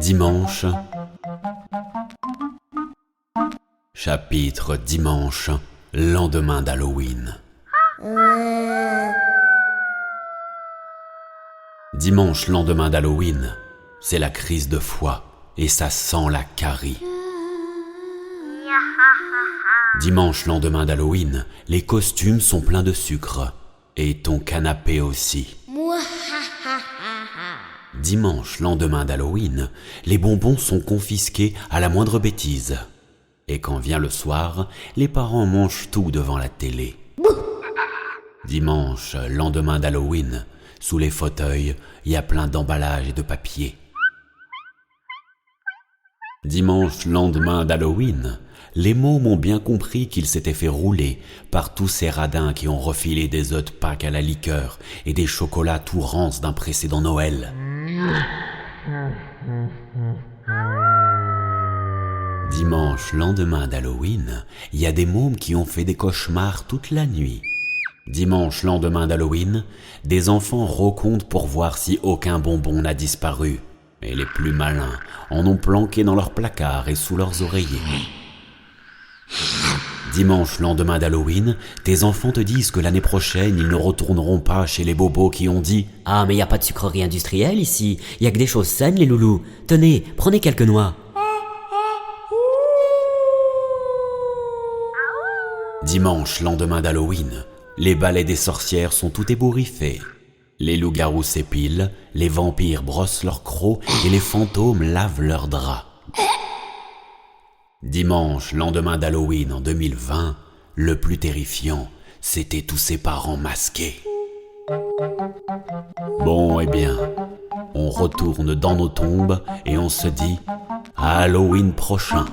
Dimanche. Chapitre dimanche, lendemain d'Halloween. Dimanche, lendemain d'Halloween, c'est la crise de foie et ça sent la carie. Dimanche, lendemain d'Halloween, les costumes sont pleins de sucre et ton canapé aussi. Dimanche, lendemain d'Halloween, les bonbons sont confisqués à la moindre bêtise. Et quand vient le soir, les parents mangent tout devant la télé. Dimanche, lendemain d'Halloween, sous les fauteuils, il y a plein d'emballages et de papier. Dimanche, lendemain d'Halloween, les mômes ont bien compris qu'ils s'étaient fait rouler par tous ces radins qui ont refilé des œufs de Pâques à la liqueur et des chocolats tout rances d'un précédent Noël. Dimanche, lendemain d'Halloween, il y a des mômes qui ont fait des cauchemars toute la nuit. Dimanche, lendemain d'Halloween, des enfants recomptent pour voir si aucun bonbon n'a disparu. Et les plus malins en ont planqué dans leurs placards et sous leurs oreillers. Dimanche, lendemain d'Halloween, tes enfants te disent que l'année prochaine, ils ne retourneront pas chez les bobos qui ont dit « Ah, mais y a pas de sucrerie industrielle ici, y a que des choses saines les loulous. Tenez, prenez quelques noix. » Dimanche, lendemain d'Halloween, les balais des sorcières sont tout ébouriffés. Les loups-garous s'épilent, les vampires brossent leurs crocs et les fantômes lavent leurs draps. Dimanche, lendemain d'Halloween en 2020, le plus terrifiant, c'était tous ses parents masqués. Bon, eh bien, on retourne dans nos tombes et on se dit à Halloween prochain.